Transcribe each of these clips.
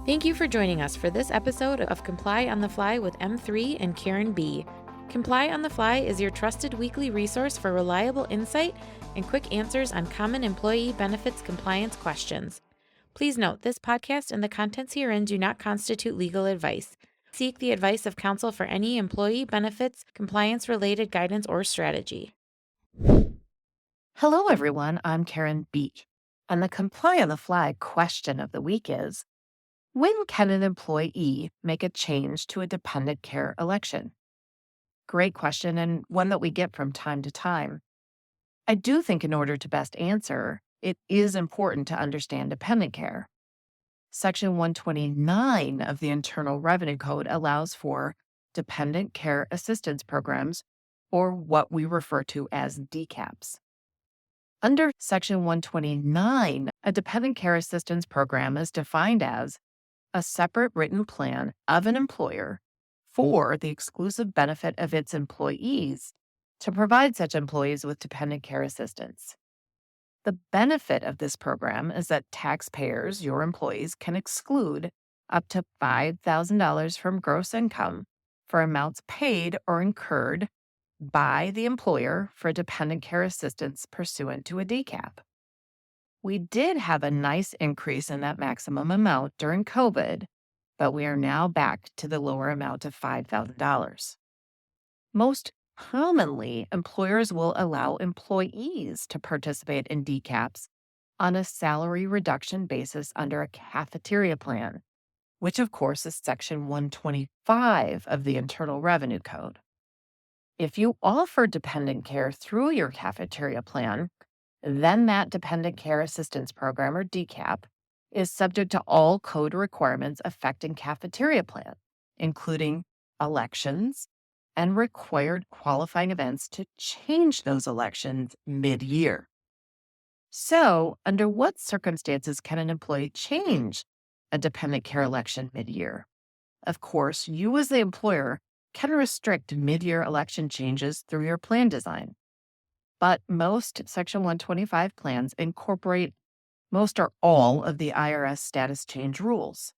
Thank you for joining us for this episode of Comply on the Fly with M3 and Karen B. Comply on the Fly is your trusted weekly resource for reliable insight and quick answers on common employee benefits compliance questions. Please note, this podcast and the contents herein do not constitute legal advice. Seek the advice of counsel for any employee benefits compliance-related guidance or strategy. Hello, everyone. I'm Karen B. And the Comply on the Fly question of the week is, when can an employee make a change to a dependent care election? Great question, and one that we get from time to time. I do think in order to best answer, it is important to understand dependent care. Section 129 of the Internal Revenue Code allows for dependent care assistance programs, or what we refer to as DCAPs. Under Section 129, a dependent care assistance program is defined as a separate written plan of an employer for the exclusive benefit of its employees to provide such employees with dependent care assistance. The benefit of this program is that taxpayers, your employees, can exclude up to $5,000 from gross income for amounts paid or incurred by the employer for dependent care assistance pursuant to a DCAP. We did have a nice increase in that maximum amount during COVID, but we are now back to the lower amount of $5,000. Most commonly, employers will allow employees to participate in DCAPs on a salary reduction basis under a cafeteria plan, which of course is Section 125 of the Internal Revenue Code. If you offer dependent care through your cafeteria plan, then that dependent care assistance program, or DCAP, is subject to all code requirements affecting cafeteria plan, including elections and required qualifying events to change those elections mid-year. So, under what circumstances can an employee change a dependent care election mid-year? Of course, you as the employer can restrict mid-year election changes through your plan design. But most Section 125 plans incorporate most or all of the IRS status change rules.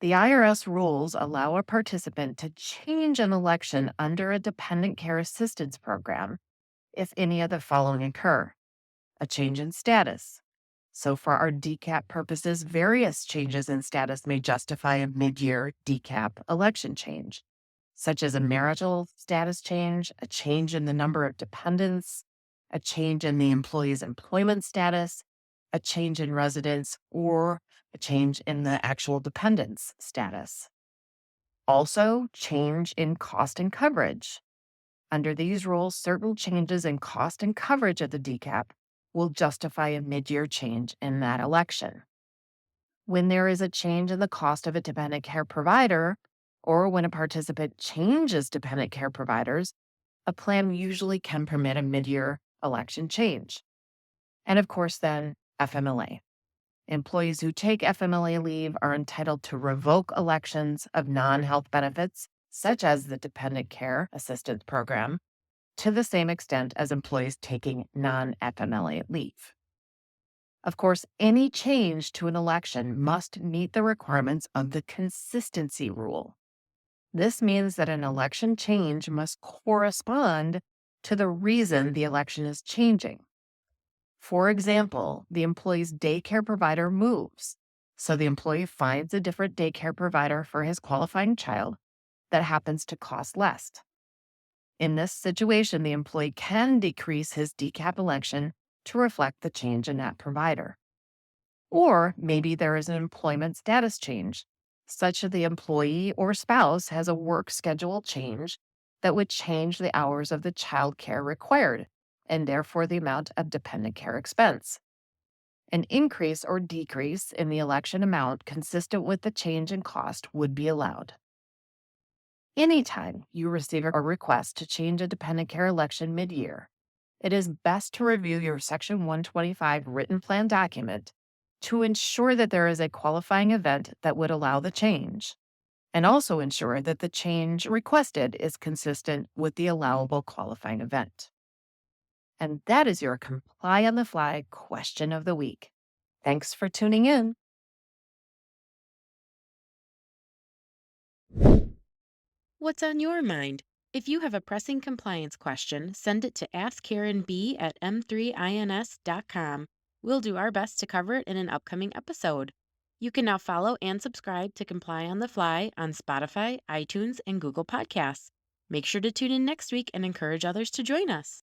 The IRS rules allow a participant to change an election under a dependent care assistance program if any of the following occur: a change in status. So for our DCAP purposes, various changes in status may justify a mid-year DCAP election change, such as a marital status change, a change in the number of dependents, a change in the employee's employment status, a change in residence, or a change in the actual dependent's status. Also, change in cost and coverage. Under these rules, certain changes in cost and coverage of the DCAP will justify a mid-year change in that election. When there is a change in the cost of a dependent care provider, or when a participant changes dependent care providers, a plan usually can permit a mid-year election change. And of course, then, FMLA. Employees who take FMLA leave are entitled to revoke elections of non-health benefits, such as the dependent care assistance program, to the same extent as employees taking non-FMLA leave. Of course, any change to an election must meet the requirements of the consistency rule. This means that an election change must correspond to the reason the election is changing. For example, the employee's daycare provider moves, so the employee finds a different daycare provider for his qualifying child that happens to cost less. In this situation, the employee can decrease his DCAP election to reflect the change in that provider. Or maybe there is an employment status change, such that the employee or spouse has a work schedule change that would change the hours of the child care required, and therefore the amount of dependent care expense. An increase or decrease in the election amount consistent with the change in cost would be allowed. Anytime you receive a request to change a dependent care election mid-year, it is best to review your Section 125 written plan document to ensure that there is a qualifying event that would allow the change, and also ensure that the change requested is consistent with the allowable qualifying event. And that is your Comply on the Fly question of the week. Thanks for tuning in. What's on your mind? If you have a pressing compliance question, send it to askkarenb@m3ins.com. We'll do our best to cover it in an upcoming episode. You can now follow and subscribe to Comply on the Fly on Spotify, iTunes, and Google Podcasts. Make sure to tune in next week and encourage others to join us.